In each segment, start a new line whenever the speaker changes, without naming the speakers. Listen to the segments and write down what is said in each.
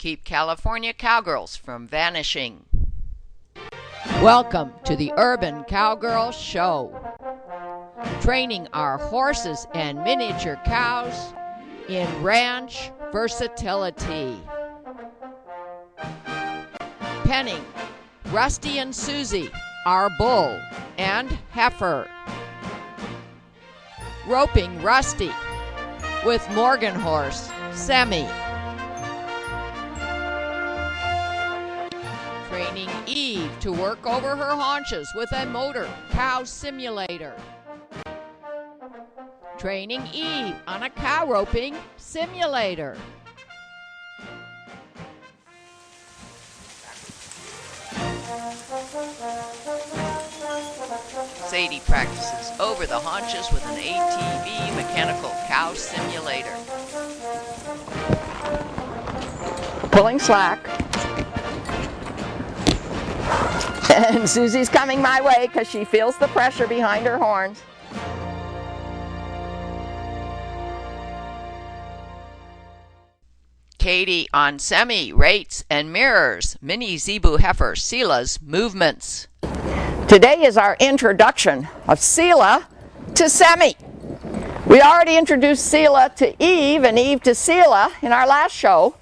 keep California cowgirls from vanishing.
Welcome to the Urban Cowgirl Show. Training our horses and miniature cows in ranch versatility. Penning Rusty and Susie, our bull and heifer. Roping Rusty with Morgan horse, Semi. Training Eve to work over her haunches with a motor cow simulator. Training Eve on a cow roping simulator.
Sadie practices over the haunches with an ATV mechanical cow simulator.
Pulling slack. And Susie's coming my way because she feels the pressure behind her horns.
Katie on Semi rates and mirrors mini zebu heifer Seela's movements.
Today is our introduction of Seela to Semi. We already introduced Seela to Eve and Eve to Seela in our last show,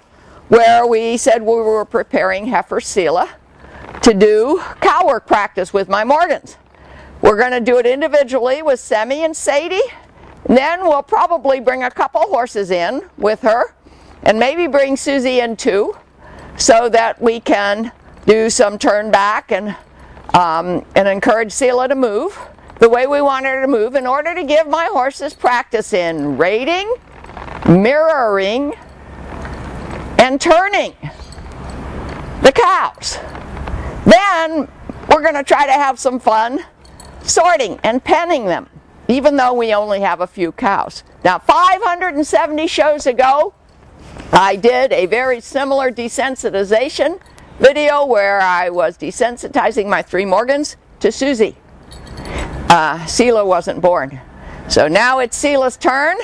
where we said we were preparing heifer Seela to do cow work practice with my Morgans. We're going to do it individually with Semi and Sadie, and then we'll probably bring a couple horses in with her, and maybe bring Susie in too, so that we can do some turn back and encourage Seela to move the way we want her to move in order to give my horses practice in rating, mirroring, and turning the cows. Then we're going to try to have some fun sorting and penning them, even though we only have a few cows. Now, 570 shows ago, I did a very similar desensitization video where I was desensitizing my 3 Morgans to Susie. Seela wasn't born. So now it's Seela's turn.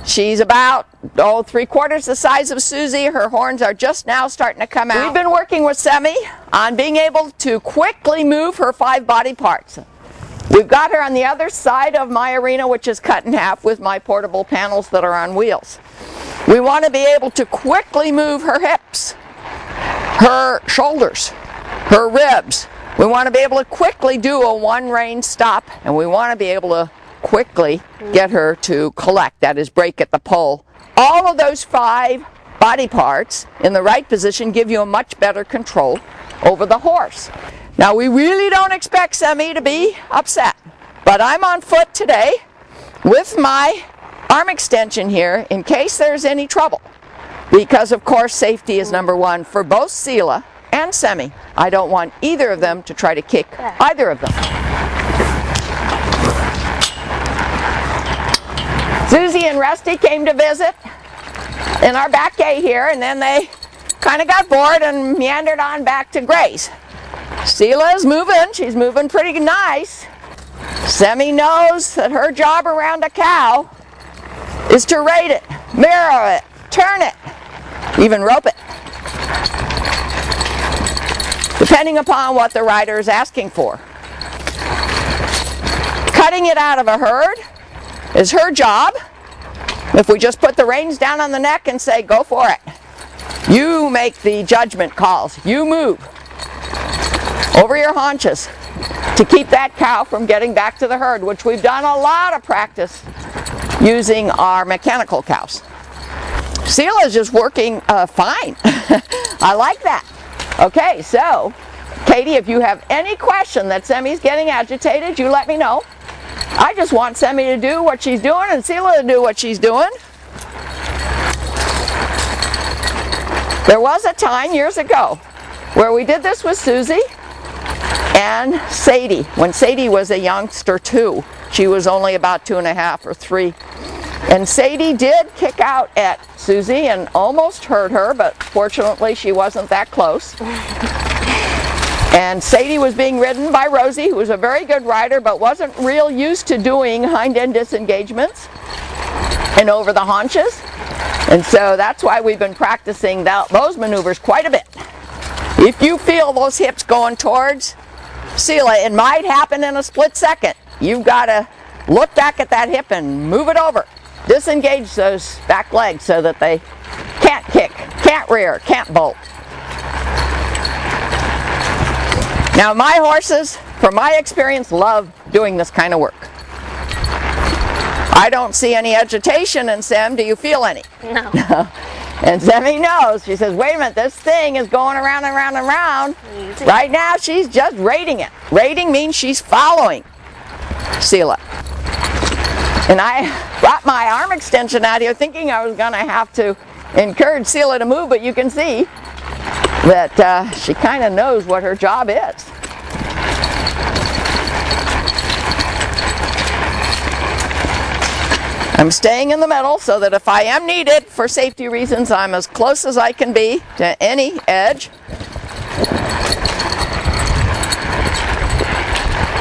She's about 3/4 the size of Susie. Her horns are just now starting to come out. We've been working with Semi on being able to quickly move her 5 body parts. We've got her on the other side of my arena, which is cut in half with my portable panels that are on wheels. We want to be able to quickly move her hips, her shoulders, her ribs. We want to be able to quickly do a 1-rein stop, and we want to be able to quickly get her to collect, that is break at the pole. All of those 5 body parts in the right position give you a much better control over the horse. Now, we really don't expect Semi to be upset, but I'm on foot today with my arm extension here in case there's any trouble, because of course safety is number 1 for both Seela and Semi. I don't want either of them to try to kick either of them. Susie and Rusty came to visit in our back gate here, and then they kind of got bored and meandered on back to graze. Seela is moving. She's moving pretty nice. Semi knows that her job around a cow is to rate it, mirror it, turn it, even rope it, depending upon what the rider is asking for. Cutting it out of a herd is her job. If we just put the reins down on the neck and say, go for it. You make the judgment calls. You move over your haunches to keep that cow from getting back to the herd, which we've done a lot of practice using our mechanical cows. Seela is just working fine. I like that. Okay, so Katie, if you have any question that Semi's getting agitated, you let me know. I just want Semi to do what she's doing and Seela to do what she's doing. There was a time years ago where we did this with Susie and Sadie, when Sadie was a youngster too. She was only about 2.5 or 3. And Sadie did kick out at Susie and almost hurt her, but fortunately she wasn't that close. And Sadie was being ridden by Rosie, who was a very good rider, but wasn't real used to doing hind end disengagements and over the haunches. And so that's why we've been practicing those maneuvers quite a bit. If you feel those hips going towards Seela, it might happen in a split second. You've got to look back at that hip and move it over. Disengage those back legs so that they can't kick, can't rear, can't bolt. Now my horses, from my experience, love doing this kind of work. I don't see any agitation in Sem. Do you feel any?
No.
And Semi knows. She says, wait a minute, this thing is going around and around and around.
Easy.
Right now she's just rating it. Rating means she's following Seela. And I brought my arm extension out here thinking I was going to have to encourage Seela to move, but you can see that she kind of knows what her job is. I'm staying in the middle so that if I am needed for safety reasons, I'm as close as I can be to any edge.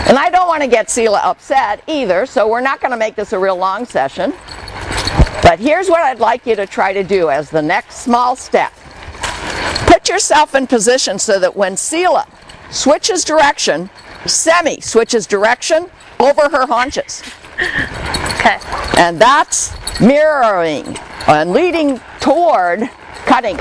And I don't want to get Seela upset either, so we're not going to make this a real long session. But here's what I'd like you to try to do as the next small step. Put yourself in position so that when Seela switches direction, Semi switches direction over her haunches.
Okay.
And that's mirroring and leading toward cutting.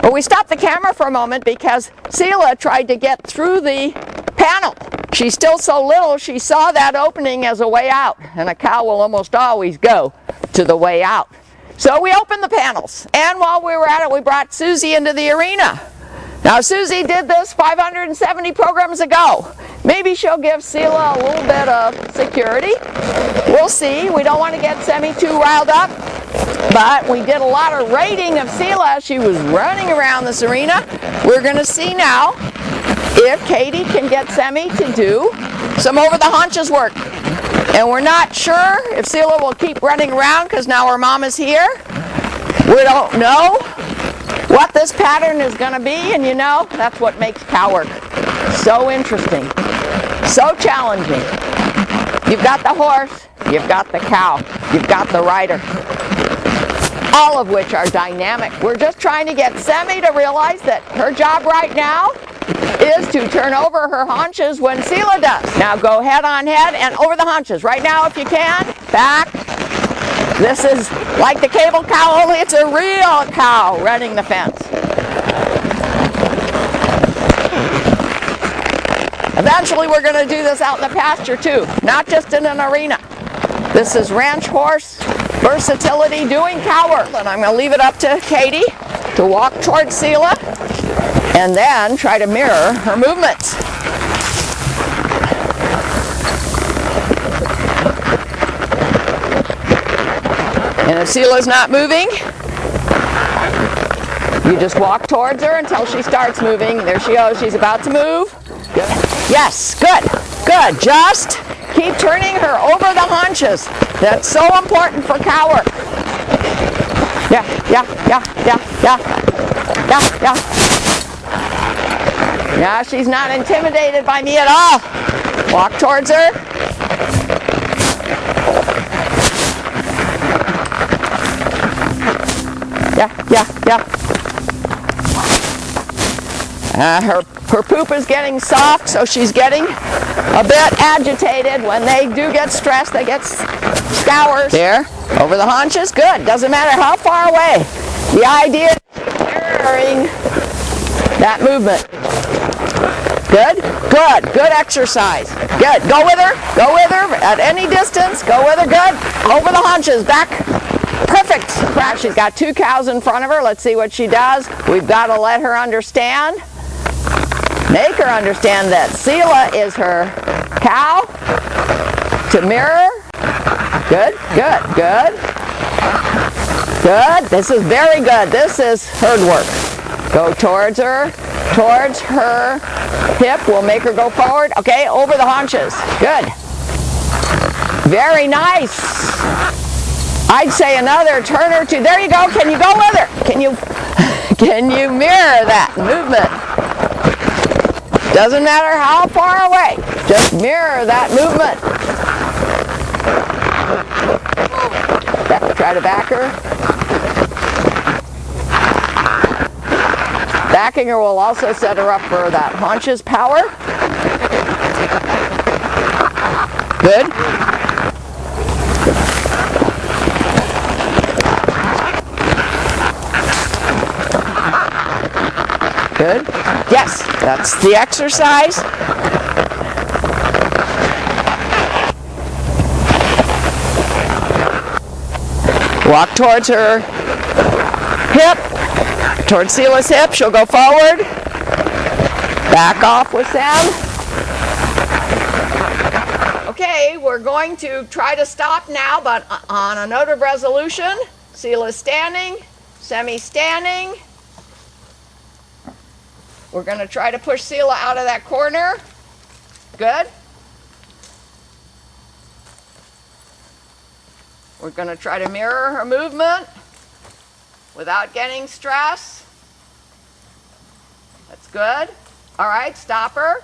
But we stopped the camera for a moment because Seela tried to get through the panel. She's still so little, she saw that opening as a way out, and a cow will almost always go to the way out. So we opened the panels, and while we were at it, we brought Susie into the arena. Now Susie did this 570 programs ago. Maybe she'll give Seela a little bit of security. We'll see. We don't want to get Semi too riled up, but we did a lot of rating of Seela. She was running around this arena. We're going to see now if Katie can get Semi to do some over the haunches work. And we're not sure if Seela will keep running around because now her mom is here. We don't know what this pattern is going to be, and you know, that's what makes cow work so interesting, so challenging. You've got the horse, you've got the cow, you've got the rider, all of which are dynamic. We're just trying to get Semi to realize that her job right now is to turn over her haunches when Seela does. Now go head on head and over the haunches. Right now, if you can, back. This is like the cable cow, only it's a real cow running the fence. Eventually we're going to do this out in the pasture too, not just in an arena. This is ranch horse versatility doing cow work. And I'm going to leave it up to Katie to walk towards Seela and then try to mirror her movements. And if Seela's not moving, you just walk towards her until she starts moving. There she goes. She's about to move. Good. Yes, good, good. Just keep turning her over the haunches. That's so important for cow work. Yeah, yeah, yeah, yeah, yeah, yeah, yeah. Yeah, she's not intimidated by me at all. Walk towards her. Yeah, yeah, yeah. Her poop is getting soft, so she's getting a bit agitated. When they do get stressed, they get scours. There, over the haunches, good. Doesn't matter how far away. The idea is mirroring that movement. Good, good, good exercise. Good, go with her at any distance, go with her, good. Over the haunches, back. Perfect. Now she's got two cows in front of her. Let's see what she does. We've got to let her understand. Make her understand that Seela is her cow to mirror. Good, good, good. Good. This is very good. This is herd work. Go towards her hip. We'll make her go forward. Okay, over the haunches. Good. Very nice. I'd say another turn or two. There you go. Can you go with her? Can you mirror that movement? Doesn't matter how far away. Just mirror that movement. Try to back her. Backing her will also set her up for that haunches power. Good. Good. Yes, that's the exercise. Walk towards her hip, towards Seela's hip. She'll go forward. Back off with Sam. Okay, we're going to try to stop now, but on a note of resolution. Seela's standing, Semi's standing. We're going to try to push Seela out of that corner. Good. We're going to try to mirror her movement without getting stress. That's good. All right, stop her.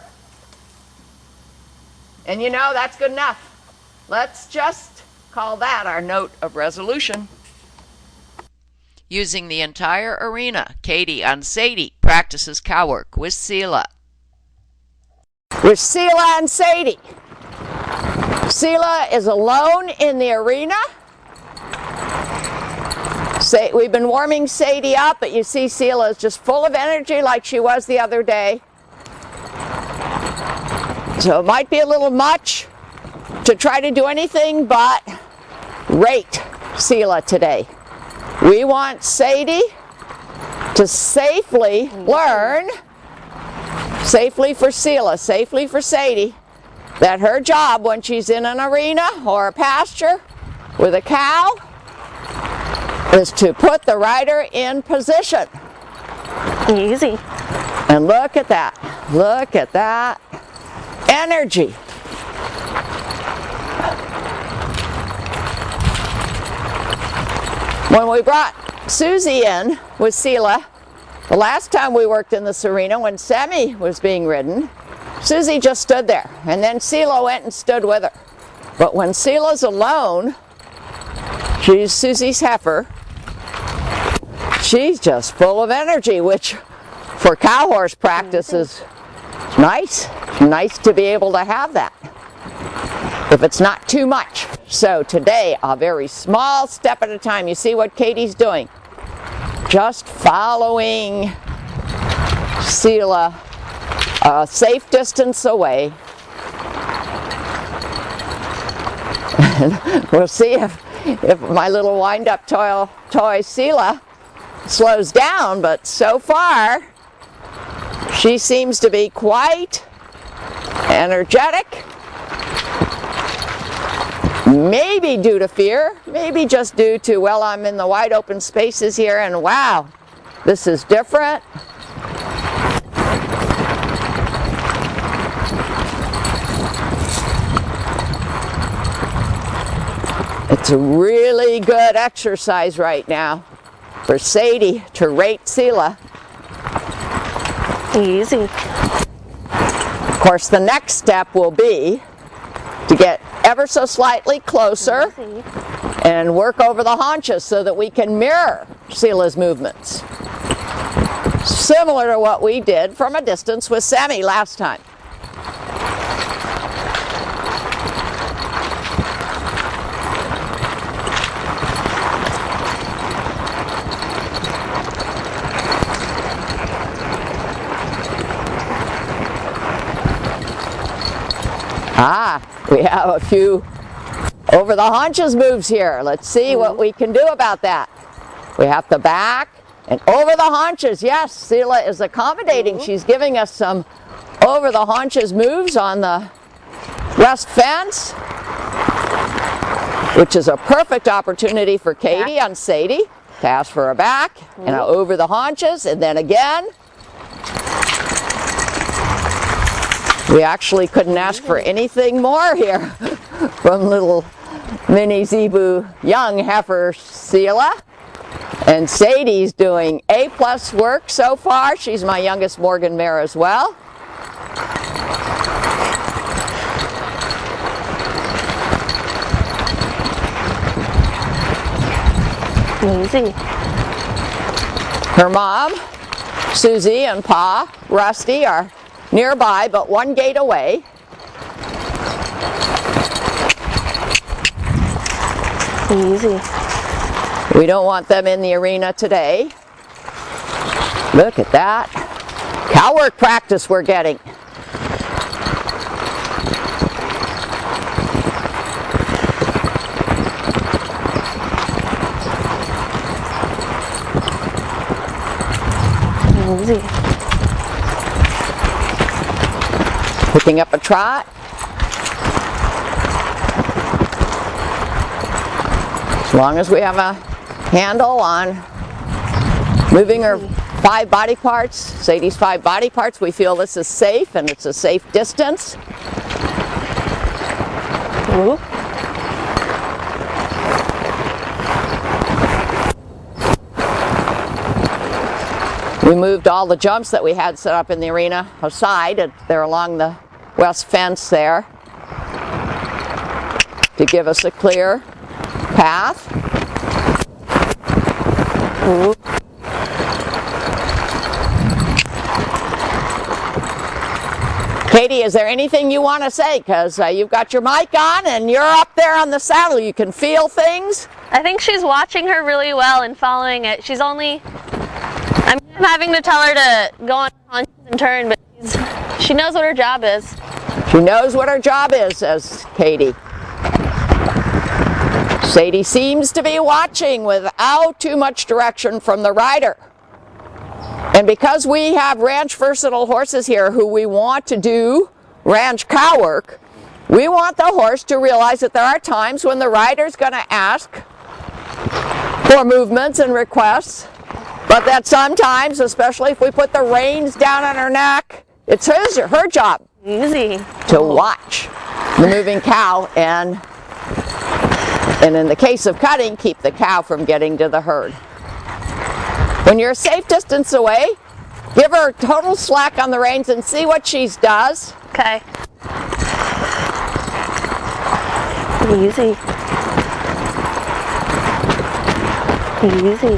And you know, that's good enough. Let's just call that our note of resolution.
Using the entire arena, Katie on Sadie practices cow work with Seela.
With Seela and Sadie. Seela is alone in the arena. We've been warming Sadie up, but you see Seela is just full of energy like she was the other day. So it might be a little much to try to do anything but rate Seela today. We want Sadie to safely learn, safely for Seela, safely for Sadie, that her job when she's in an arena or a pasture with a cow is to put the rider in position.
Easy.
And look at that. Look at that energy. When we brought Susie in with Seela, the last time we worked in this arena when Semi was being ridden, Susie just stood there, and then Seela went and stood with her. But when Seela's alone, she's Susie's heifer, she's just full of energy, which for cow horse practice is nice. Nice to be able to have that, if it's not too much. So today, a very small step at a time. You see what Katie's doing? Just following Seela a safe distance away. And we'll see if my little wind-up toy Seela slows down, but so far she seems to be quite energetic. Maybe due to fear, maybe just due to, well, I'm in the wide open spaces here and wow, this is different. It's a really good exercise right now for Sadie to rate Seela.
Easy.
Of course, the next step will be to get ever so slightly closer and work over the haunches so that we can mirror Seela's movements. Similar to what we did from a distance with Semi last time. We have a few over the haunches moves here. Let's see what we can do about that. We have to back and over the haunches. Yes, Seela is accommodating. She's giving us some over the haunches moves on the west fence, which is a perfect opportunity for Katie on Sadie to ask for a back and a over the haunches, and then again. We actually couldn't ask for anything more here from little mini zebu young heifer Seela. And Sadie's doing A+ work so far. She's my youngest Morgan mare as well.
Easy.
Her mom Susie and Pa, Rusty are nearby, but one gate away.
Easy.
We don't want them in the arena today. Look at that. Cow work practice we're getting.
Easy.
Picking up a trot. As long as we have a handle on moving her 5 body parts, Sadie's 5 body parts, we feel this is safe and it's a safe distance.
Ooh.
We moved all the jumps that we had set up in the arena aside, and they're along the west fence there to give us a clear path.
Ooh.
Katie, is there anything you want to say? Because you've got your mic on and you're up there on the saddle. You can feel things.
I think she's watching her really well and following it. I'm having to tell her to go on haunches and turn, but she knows what her job is.
She knows what her job is, says Katie. Sadie seems to be watching without too much direction from the rider. And because we have ranch versatile horses here who we want to do ranch cow work, we want the horse to realize that there are times when the rider's going to ask for movements and requests, but that sometimes, especially if we put the reins down on her neck, it's her job
Easy.
to watch the moving cow and in the case of cutting, keep the cow from getting to the herd. When you're a safe distance away, give her total slack on the reins and see what she does.
Okay. Easy. Easy.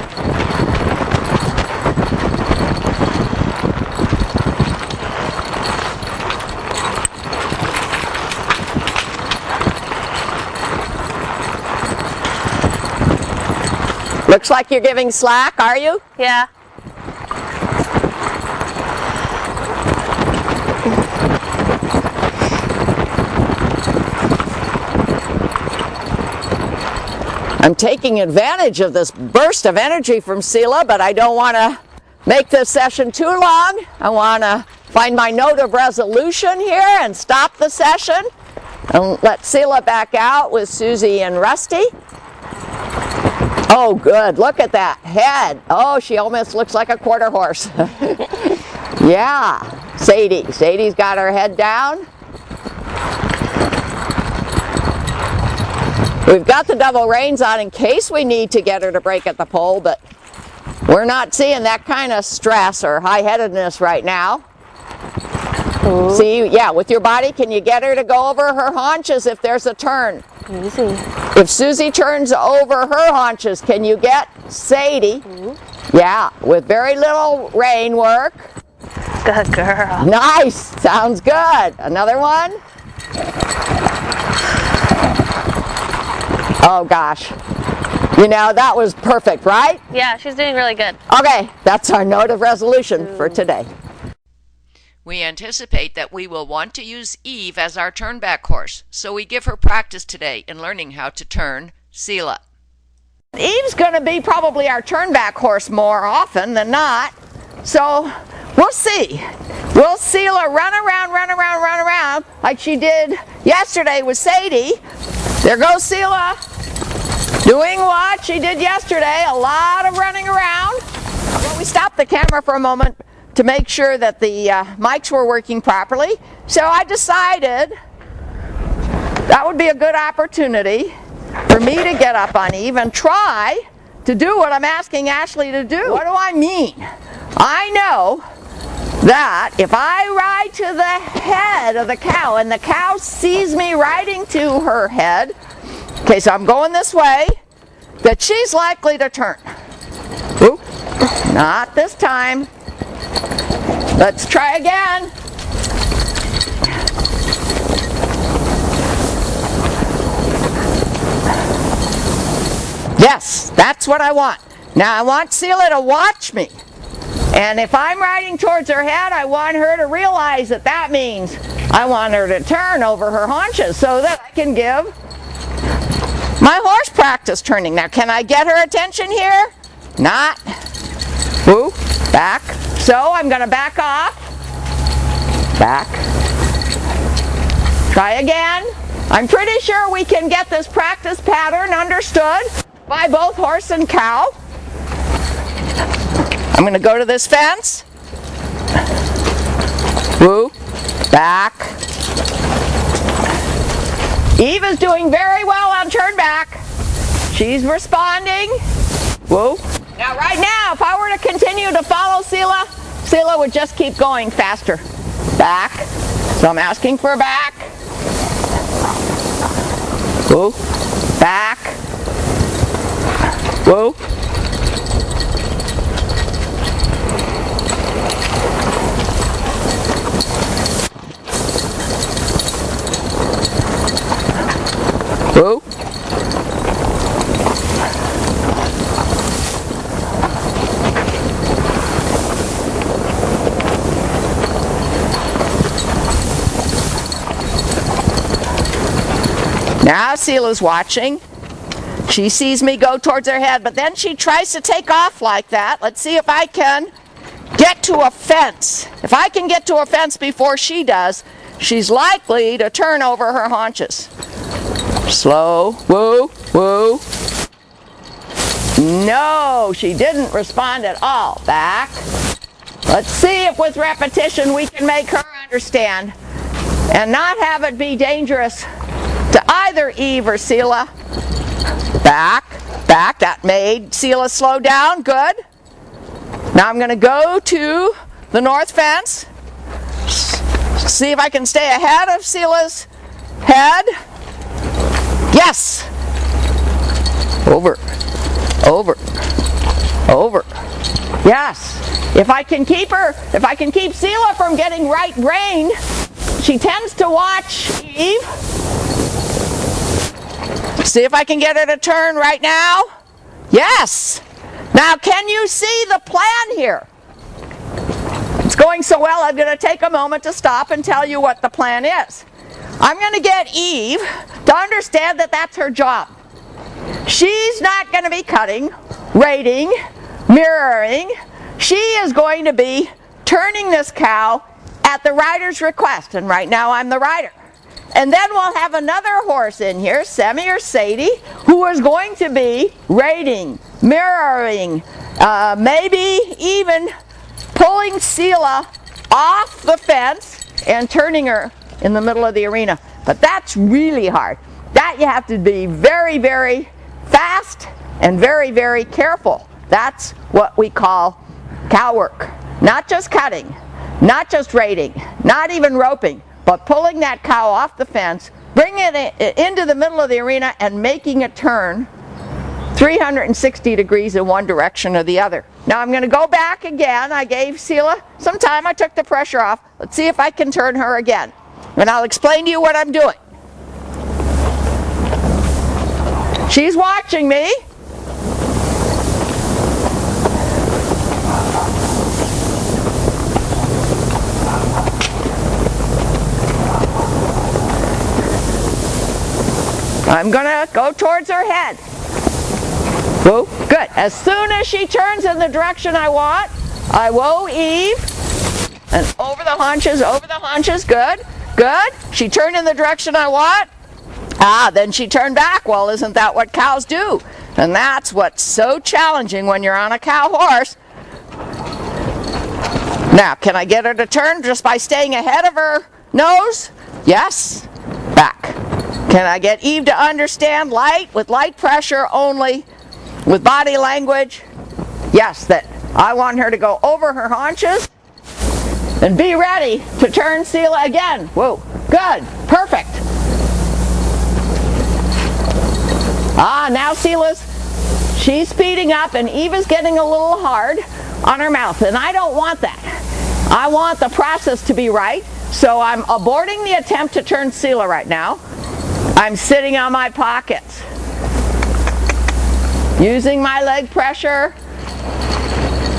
Looks like you're giving slack, are you?
Yeah.
I'm taking advantage of this burst of energy from Seela, but I don't want to make this session too long. I want to find my note of resolution here and stop the session and let Seela back out with Susie and Rusty. Oh, good. Look at that head. Oh, she almost looks like a quarter horse. Yeah. Sadie. Sadie's got her head down. We've got the double reins on in case we need to get her to break at the pole, but we're not seeing that kind of stress or high-headedness right now.
Ooh.
See, yeah, with your body, can you get her to go over her haunches if there's a turn?
Easy.
If Susie turns over her haunches, can you get Sadie?
Ooh.
Yeah, with very little rein work.
Good girl.
Nice, sounds good. Another one. Oh gosh, you know, that was perfect, right?
Yeah, she's doing really good.
Okay, that's our note of resolution for today.
We anticipate that we will want to use Eve as our turnback horse, so we give her practice today in learning how to turn Seela.
Eve's going to be probably our turnback horse more often than not, so we'll see. We'll see her run around like she did yesterday with Sadie. There goes Seela, doing what she did yesterday, a lot of running around. Well, we stopped the camera for a moment to make sure that the mics were working properly. So I decided that would be a good opportunity for me to get up on Eve and try to do what I'm asking Ashley to do. What do I mean? I know that if I ride to the head of the cow and the cow sees me riding to her head, okay, so I'm going this way, that she's likely to turn. Oop, not this time. Let's try again. Yes, that's what I want. Now I want Seela to watch me. And if I'm riding towards her head, I want her to realize that that means I want her to turn over her haunches so that I can give my horse practice turning. Now, can I get her attention here? Not. Woo, back. So I'm going to back off. Back. Try again. I'm pretty sure we can get this practice pattern understood by both horse and cow. I'm going to go to this fence. Woo, back. Eve is doing very well on turn back. She's responding. Woo. Now right now, if I were to continue to follow Seela, Seela would just keep going faster. Back. So I'm asking for back. Woo. Back. Woo. Woo. Now Seela's watching. She sees me go towards her head, but then she tries to take off like that. Let's see if I can get to a fence. If I can get to a fence before she does, she's likely to turn over her haunches. Slow. Woo, woo. No, she didn't respond at all. Back. Let's see if with repetition we can make her understand and not have it be dangerous to either Eve or Seela. Back, back. That made Seela slow down. Good. Now I'm going to go to the north fence. See if I can stay ahead of Seela's head. Yes. Over. Over. Over. Yes. If I can keep Seela from getting right brain, she tends to watch Eve. See if I can get her to turn right now. Yes. Now can you see the plan here? It's going so well, I'm going to take a moment to stop and tell you what the plan is. I'm going to get Eve to understand that that's her job. She's not going to be cutting, rating, mirroring. She is going to be turning this cow at the rider's request, and right now I'm the rider. And then we'll have another horse in here, Semi or Sadie, who is going to be rating, mirroring, maybe even pulling Seela off the fence and turning her in the middle of the arena. But that's really hard. That you have to be very, very fast and very, very careful. That's what we call cow work. Not just cutting, not just rating, not even roping, but pulling that cow off the fence, bringing it into the middle of the arena and making it turn 360 degrees in one direction or the other. Now I'm going to go back again. I gave Seela some time. I took the pressure off. Let's see if I can turn her again. And I'll explain to you what I'm doing. She's watching me. I'm going to go towards her head. Whoa, good. As soon as she turns in the direction I want, I whoa Eve. And over the haunches, good, good. She turned in the direction I want. Ah, then she turned back. Well, isn't that what cows do? And that's what's so challenging when you're on a cow horse. Now, can I get her to turn just by staying ahead of her nose? Yes. Back. Can I get Eve to understand with light pressure only, with body language? Yes, that I want her to go over her haunches and be ready to turn Seela again. Whoa, good, perfect. Ah, now she's speeding up and Eve is getting a little hard. on her mouth, and I don't want that. I want the process to be right, so I'm aborting the attempt to turn Seela right now. I'm sitting on my pockets, using my leg pressure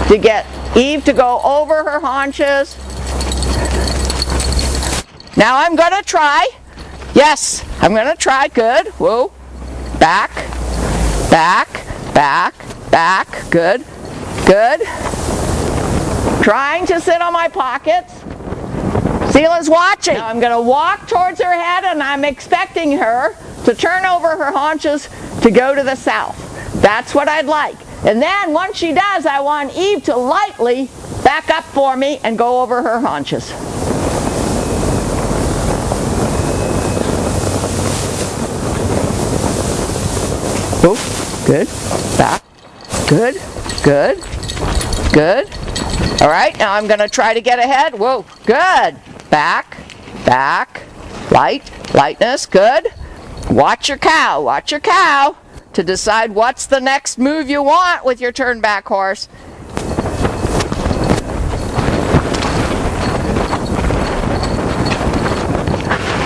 to get Eve to go over her haunches. Now I'm going to try. Yes, I'm going to try. Good. Whoa. Back, back, back, back. Good, good. Trying to sit on my pockets. Seela's watching. Now I'm going to walk towards her head, and I'm expecting her to turn over her haunches to go to the south. That's what I'd like. And then once she does, I want Eve to lightly back up for me and go over her haunches. Oh, good. Back. Good. Good. Good. All right, now I'm going to try to get ahead. Whoa, good. Back. Back. Light. Lightness. Good. Watch your cow. Watch your cow to decide what's the next move you want with your turn back horse.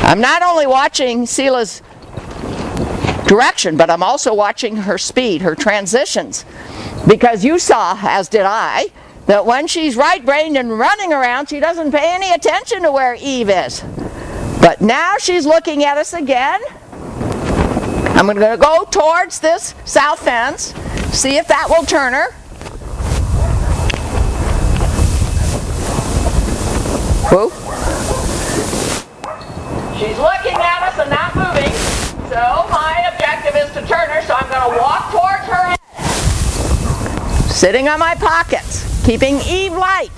I'm not only watching Seela's direction, but I'm also watching her speed, her transitions, because you saw, as did I, that when she's right-brained and running around, she doesn't pay any attention to where Eve is. But now she's looking at us again. I'm going to go towards this south fence, see if that will turn her. Whoa. She's looking at us and not moving, so my objective is to turn her, so I'm going to walk towards her head. Sitting on my pockets, keeping Eve light.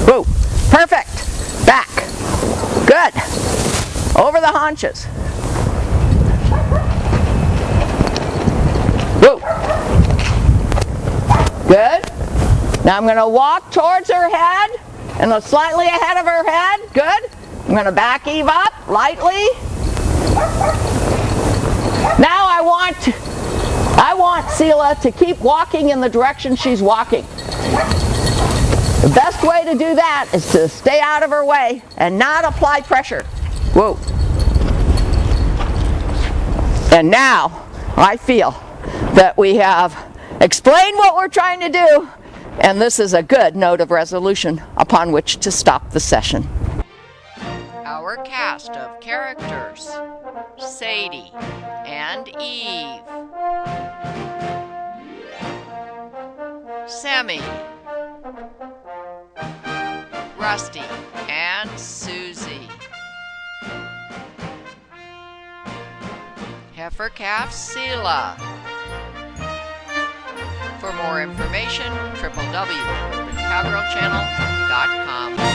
Whoa, perfect. Back. Good. Over the haunches. Whoa. Good. Now I'm going to walk towards her head and look slightly ahead of her head. Good. I'm going to back Eve up lightly. Now I want Seela to keep walking in the direction she's walking. The best way to do that is to stay out of her way and not apply pressure. Whoa. And now I feel that we have explained what we're trying to do, and this is a good note of resolution upon which to stop the session.
Our cast of characters: Sadie and Eve, Sammy, Rusty and Susie, heifer calf Seela. For more information, www.urbancowgirlchannel.com.